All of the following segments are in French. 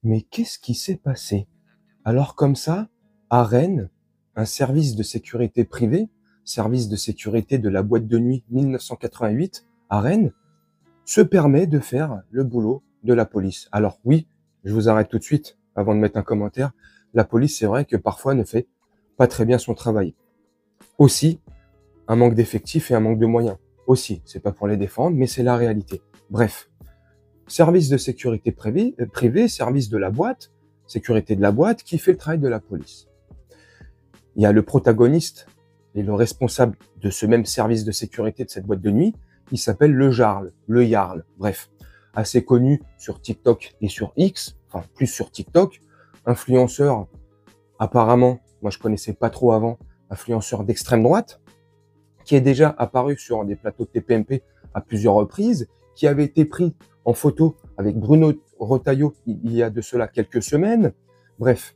Mais qu'est-ce qui s'est passé? Alors comme ça, à Rennes, un service de sécurité privé, service de sécurité de la boîte de nuit 1988 à Rennes, se permet de faire le boulot de la police. Alors oui, je vous arrête tout de suite avant de mettre un commentaire. La police, c'est vrai que parfois ne fait pas très bien son travail. Aussi, un manque d'effectifs et un manque de moyens. Aussi, c'est pas pour les défendre, mais c'est la réalité. Bref, service de sécurité privé, service de la boîte, sécurité de la boîte, qui fait le travail de la police. Il y a le protagoniste et le responsable de ce même service de sécurité de cette boîte de nuit, il s'appelle le Jarl, le Jarl, bref, assez connu sur TikTok et sur X, enfin plus sur TikTok, influenceur apparemment, moi je connaissais pas trop avant, influenceur d'extrême droite, qui est déjà apparu sur des plateaux de TPMP à plusieurs reprises, qui avait été pris en photo avec Bruno Retailleau il y a de cela quelques semaines. Bref,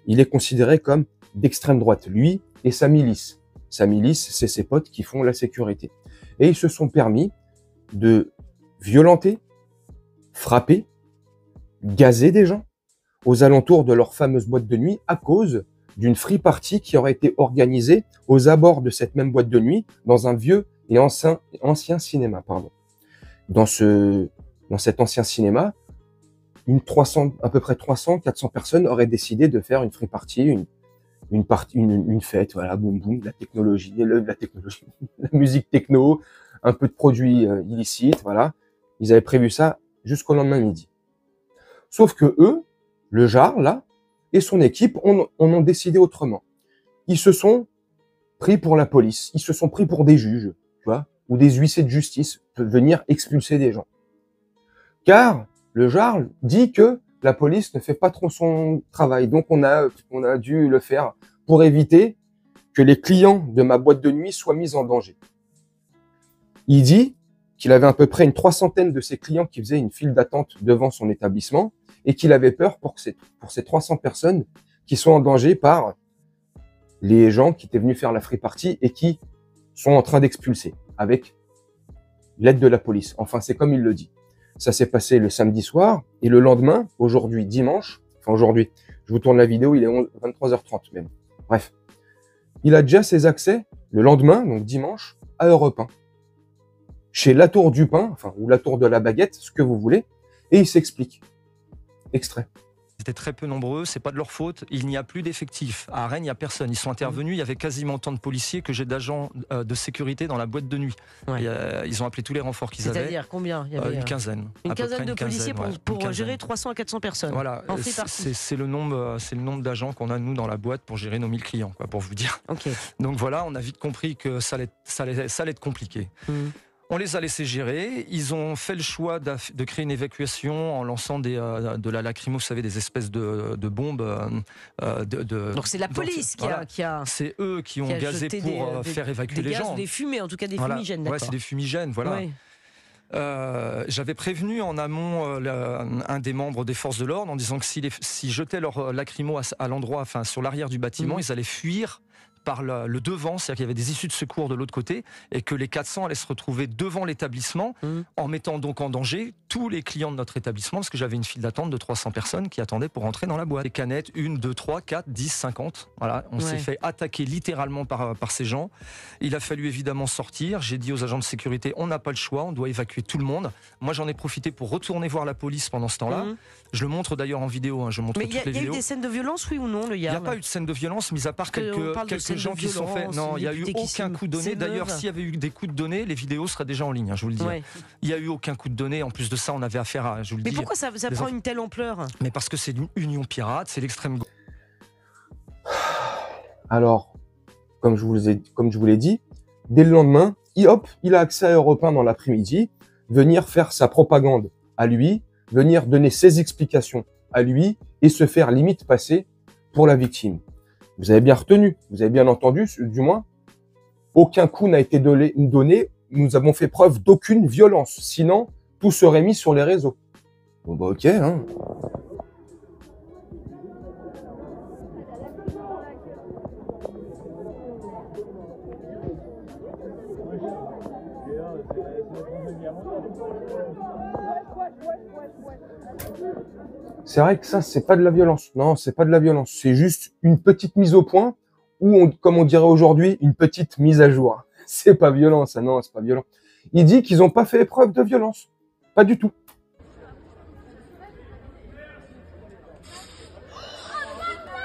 il est considéré comme d'extrême droite, lui et sa milice. Sa milice, c'est ses potes qui font la sécurité. Et ils se sont permis de violenter, frapper, gazer des gens aux alentours de leur fameuse boîte de nuit à cause d'une free party qui aurait été organisée aux abords de cette même boîte de nuit dans un vieux et ancien cinéma. Dans cet ancien cinéma, à peu près 300-400 personnes auraient décidé de faire une free party, une fête, voilà, boum boum, la technologie, la musique techno, un peu de produits illicites, voilà. Ils avaient prévu ça jusqu'au lendemain midi. Sauf que eux, le Jarl, là, et son équipe, en ont décidé autrement. Ils se sont pris pour la police, ils se sont pris pour des juges, tu vois, ou des huissiers de justice, peuvent venir expulser des gens. Car le Jarl dit que la police ne fait pas trop son travail, donc on a dû le faire pour éviter que les clients de ma boîte de nuit soient mis en danger. Il dit qu'il avait à peu près une 300 de ses clients qui faisaient une file d'attente devant son établissement et qu'il avait peur pour ces 300 personnes qui sont en danger par les gens qui étaient venus faire la free party et qui sont en train d'expulser avec l'aide de la police. Enfin, c'est comme il le dit. Ça s'est passé le samedi soir et le lendemain, aujourd'hui dimanche, je vous tourne la vidéo, il est 23h30 même. Bref, il a déjà ses accès le lendemain, donc dimanche, à Europe 1. Chez La Tour du Pain, ou La Tour de la Baguette, ce que vous voulez, et il s'explique. Extrait. Ils étaient très peu nombreux, c'est pas de leur faute. Il n'y a plus d'effectifs. À Rennes, il n'y a personne. Ils sont intervenus, il y avait quasiment autant de policiers que j'ai d'agents de sécurité dans la boîte de nuit. Ouais. Ils ont appelé tous les renforts qu'ils avaient. C'est-à-dire combien il y avait Une quinzaine. Une quinzaine de policiers pour gérer 300 à 400 personnes. Voilà, c'est le nombre d'agents qu'on a nous dans la boîte pour gérer nos 1000 clients, quoi, pour vous dire. Okay. Donc voilà, on a vite compris que ça allait être compliqué. On les a laissés gérer. Ils ont fait le choix de créer une évacuation en lançant de la lacrymo, vous savez, des espèces de bombes. Donc c'est la police qui a. C'est eux qui ont gazé pour faire évacuer les gens. Des fumées, en tout cas des fumigènes. Ouais, c'est des fumigènes, voilà. Ouais. J'avais prévenu en amont un des membres des forces de l'ordre en disant que s'ils jetaient leur lacrymo à l'endroit, sur l'arrière du bâtiment, ils allaient fuir par le devant, c'est-à-dire qu'il y avait des issues de secours de l'autre côté et que les 400 allaient se retrouver devant l'établissement en mettant donc en danger tous les clients de notre établissement parce que j'avais une file d'attente de 300 personnes qui attendaient pour entrer dans la boîte. Les canettes, 1, 2, 3, 4, 10, 50. Voilà, on s'est fait attaquer littéralement par ces gens. Il a fallu évidemment sortir. J'ai dit aux agents de sécurité, on n'a pas le choix, on doit évacuer tout le monde. Moi, j'en ai profité pour retourner voir la police pendant ce temps-là. Je le montre d'ailleurs en vidéo, je montre toutes les vidéos. Mais il y a eu des scènes de violence, oui ou non, le Jarl ? Il n'y a pas eu de scène de violence, mis à part quelques gens qui se sont fait. Non, il n'y a eu aucun coup donné. D'ailleurs, s'il y avait eu des coups de donné, les vidéos seraient déjà en ligne, je vous le dis. Il n'y a eu aucun coup de donné. En plus de ça, on avait affaire à, je vous le dis. Mais pourquoi ça prend une telle ampleur ? Mais parce que c'est une union pirate, c'est l'extrême gauche. Alors, comme je vous l'ai dit, dès le lendemain, il a accès à Europe 1 dans l'après-midi, venir faire sa propagande à lui, venir donner ses explications à lui et se faire limite passer pour la victime. Vous avez bien retenu, vous avez bien entendu, du moins, aucun coup n'a été donné, nous avons fait preuve d'aucune violence, sinon tout serait mis sur les réseaux. Bon bah ok, hein. C'est vrai que ça, c'est pas de la violence. Non, c'est pas de la violence. C'est juste une petite mise au point ou, comme on dirait aujourd'hui, une petite mise à jour. C'est pas violent, ça. Non, c'est pas violent. Il dit qu'ils n'ont pas fait preuve de violence. Pas du tout.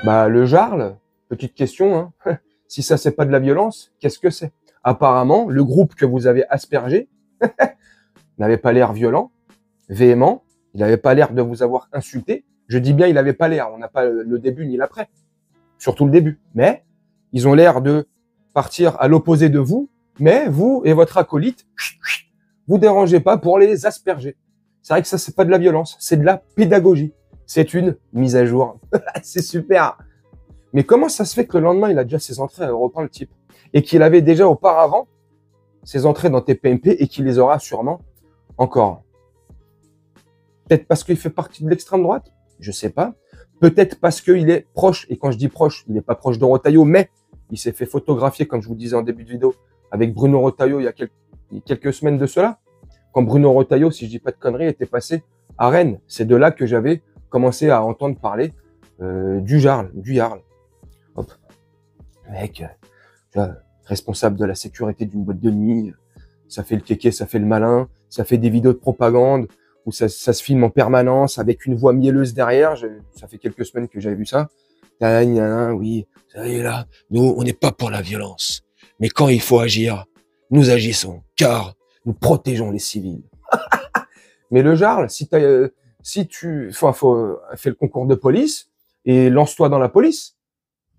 Bah, le Jarl, petite question, hein. Si ça, c'est pas de la violence, qu'est-ce que c'est? Apparemment, le groupe que vous avez aspergé n'avait pas l'air violent, véhément. Il n'avait pas l'air de vous avoir insulté. Je dis bien, il n'avait pas l'air. On n'a pas le début ni l'après. Surtout le début. Mais ils ont l'air de partir à l'opposé de vous. Mais vous et votre acolyte, vous dérangez pas pour les asperger. C'est vrai que ça, c'est pas de la violence. C'est de la pédagogie. C'est une mise à jour. C'est super. Mais comment ça se fait que le lendemain, il a déjà ses entrées à Europe 1, le type, et qu'il avait déjà auparavant ses entrées dans TPMP et qu'il les aura sûrement encore? Peut-être parce qu'il fait partie de l'extrême droite, je sais pas. Peut-être parce qu'il est proche, et quand je dis proche, il n'est pas proche de Retailleau, mais il s'est fait photographier, comme je vous disais en début de vidéo, avec Bruno Retailleau il y a quelques semaines de cela. Quand Bruno Retailleau, si je dis pas de conneries, était passé à Rennes. C'est de là que j'avais commencé à entendre parler du Jarl. Hop. Mec, responsable de la sécurité d'une boîte de nuit, ça fait le kéké, ça fait le malin, ça fait des vidéos de propagande, où ça se filme en permanence avec une voix mielleuse derrière. Ça fait quelques semaines que j'avais vu ça. Oui, vous savez là, nous, on n'est pas pour la violence. Mais quand il faut agir, nous agissons, car nous protégeons les civils. Mais le Jarl, si tu fais le concours de police et lance-toi dans la police,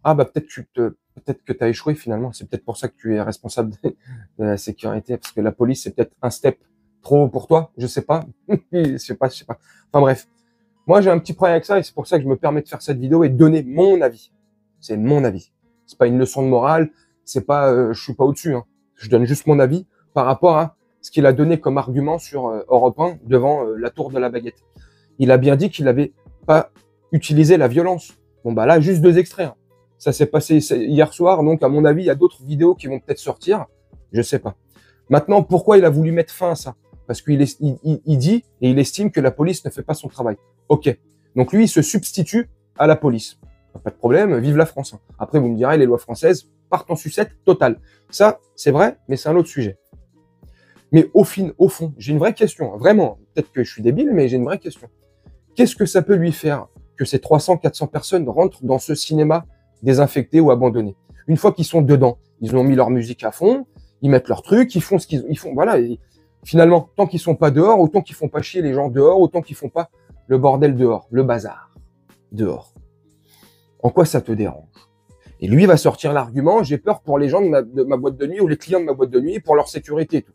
ah bah peut-être que tu as échoué finalement. C'est peut-être pour ça que tu es responsable de la sécurité, parce que la police, c'est peut-être un step trop pour toi, je sais pas. je sais pas. Enfin bref. Moi, j'ai un petit problème avec ça et c'est pour ça que je me permets de faire cette vidéo et de donner mon avis. C'est mon avis. C'est pas une leçon de morale, c'est pas, je suis pas au-dessus, hein. Je donne juste mon avis par rapport à ce qu'il a donné comme argument sur Europe 1 devant la tour de la baguette. Il a bien dit qu'il n'avait pas utilisé la violence. Bon bah là, juste 2 extraits, hein. Ça s'est passé hier soir, donc à mon avis, il y a d'autres vidéos qui vont peut-être sortir. Je sais pas. Maintenant, pourquoi il a voulu mettre fin à ça? Parce qu'il dit et il estime que la police ne fait pas son travail. Ok. Donc lui, il se substitue à la police. Pas de problème, vive la France. Après, vous me direz, les lois françaises partent en sucette totale. Ça, c'est vrai, mais c'est un autre sujet. Mais au fond, j'ai une vraie question. Vraiment, peut-être que je suis débile, mais j'ai une vraie question. Qu'est-ce que ça peut lui faire que ces 300, 400 personnes rentrent dans ce cinéma désinfecté ou abandonné? Une fois qu'ils sont dedans, ils ont mis leur musique à fond, ils mettent leurs trucs, ils font ce qu'ils font. Voilà. Et finalement, tant qu'ils sont pas dehors, autant qu'ils font pas chier les gens dehors, autant qu'ils font pas le bordel dehors, le bazar dehors. En quoi ça te dérange? Et lui va sortir l'argument, j'ai peur pour les gens de ma boîte de nuit ou les clients de ma boîte de nuit pour leur sécurité et tout.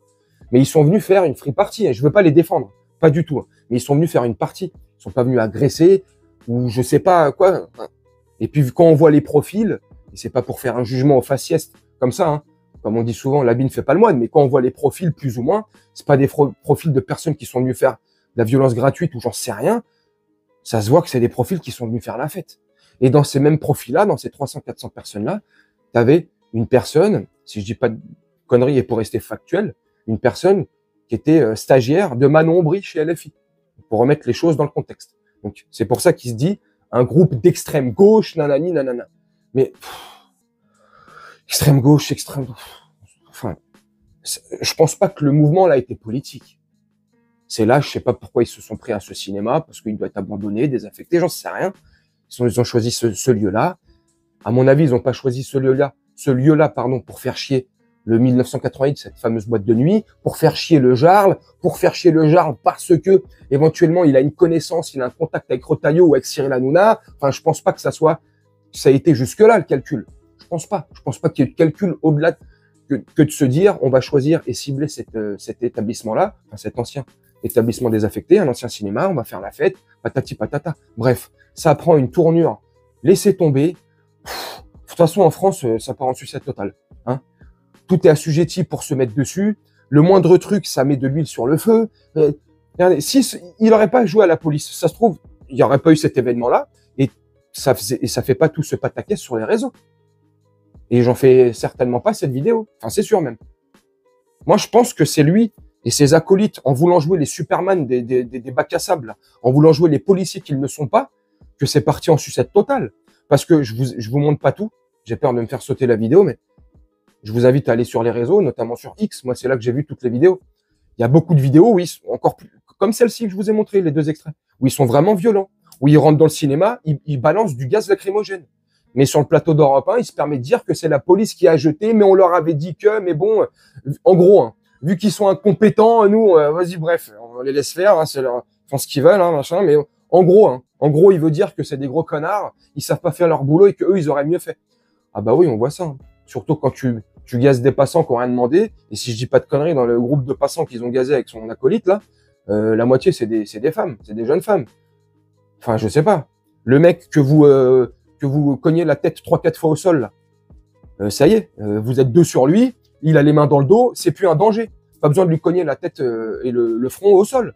Mais ils sont venus faire une free party, et je veux pas les défendre, pas du tout. Mais ils sont venus faire une partie. Ils sont pas venus agresser ou je sais pas quoi. Et puis quand on voit les profils, et c'est pas pour faire un jugement au faciès comme ça, hein, comme on dit souvent, l'habit ne fait pas le moine, mais quand on voit les profils plus ou moins, c'est pas des profils de personnes qui sont venues faire de la violence gratuite ou j'en sais rien. Ça se voit que c'est des profils qui sont venus faire la fête. Et dans ces mêmes profils-là, dans ces 300, 400 personnes-là, tu avais une personne, si je dis pas de conneries et pour rester factuel, une personne qui était stagiaire de Manon Aubry chez LFI, pour remettre les choses dans le contexte. Donc, c'est pour ça qu'il se dit un groupe d'extrême gauche, nanani, nanana. Mais, extrême gauche, enfin, je pense pas que le mouvement là était politique. C'est là, je sais pas pourquoi ils se sont pris à ce cinéma, parce qu'il doit être abandonné, désaffecté, j'en sais rien. Ils ont choisi ce lieu-là. À mon avis, ils n'ont pas choisi ce lieu-là, pour faire chier le 1988, cette fameuse boîte de nuit, pour faire chier le Jarl, parce que, éventuellement, il a une connaissance, il a un contact avec Retailleau ou avec Cyril Hanouna. Enfin, je pense pas que ça a été jusque-là, le calcul. Je pense pas qu'il y ait eu de calcul au-delà que de se dire, on va choisir et cibler cet établissement-là, enfin, cet ancien établissement désaffecté, un ancien cinéma, on va faire la fête, patati patata. Bref, ça prend une tournure, laissez tomber. De toute façon, en France, ça part en sucette totale. Hein. Tout est assujetti pour se mettre dessus. Le moindre truc, ça met de l'huile sur le feu. Regardez, il n'aurait pas joué à la police, ça se trouve, il n'y aurait pas eu cet événement-là, et ça fait pas tout ce pataquès sur les réseaux. Et j'en fais certainement pas cette vidéo. Enfin, c'est sûr même. Moi, je pense que c'est lui Et ces acolytes, en voulant jouer les Superman des bacs à sable, en voulant jouer les policiers qu'ils ne sont pas, que c'est parti en sucette totale. Parce que je vous montre pas tout. J'ai peur de me faire sauter la vidéo, mais je vous invite à aller sur les réseaux, notamment sur X. Moi, c'est là que j'ai vu toutes les vidéos. Il y a beaucoup de vidéos où ils sont encore plus, comme celle-ci que je vous ai montré, les 2 extraits, où ils sont vraiment violents, où ils rentrent dans le cinéma, ils balancent du gaz lacrymogène. Mais sur le plateau d'Europe 1, il se permet de dire que c'est la police qui a jeté, mais on leur avait dit que, mais bon, en gros, hein, vu qu'ils sont incompétents, nous, vas-y, bref, on les laisse faire, hein, ils font ce qu'ils veulent, hein, machin, mais en gros, il veut dire que c'est des gros connards, ils savent pas faire leur boulot et que eux, ils auraient mieux fait. Ah bah oui, on voit ça. Hein. Surtout quand tu gazes des passants qui ont rien demandé, et si je dis pas de conneries, dans le groupe de passants qu'ils ont gazé avec son acolyte, là, la moitié, c'est des femmes, c'est des jeunes femmes. Enfin, je sais pas. Le mec que vous cognez la tête 3-4 fois au sol, là, ça y est, vous êtes 2 sur lui, il a les mains dans le dos, c'est plus un danger. Pas besoin de lui cogner la tête et le front au sol.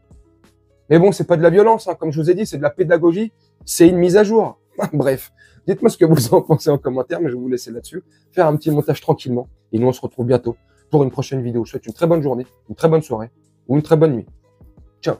Mais bon, c'est pas de la violence, hein. Comme je vous ai dit, c'est de la pédagogie, c'est une mise à jour. Bref, dites-moi ce que vous en pensez en commentaire, mais je vais vous laisser là-dessus, faire un petit montage tranquillement, et nous on se retrouve bientôt pour une prochaine vidéo. Je vous souhaite une très bonne journée, une très bonne soirée, ou une très bonne nuit. Ciao.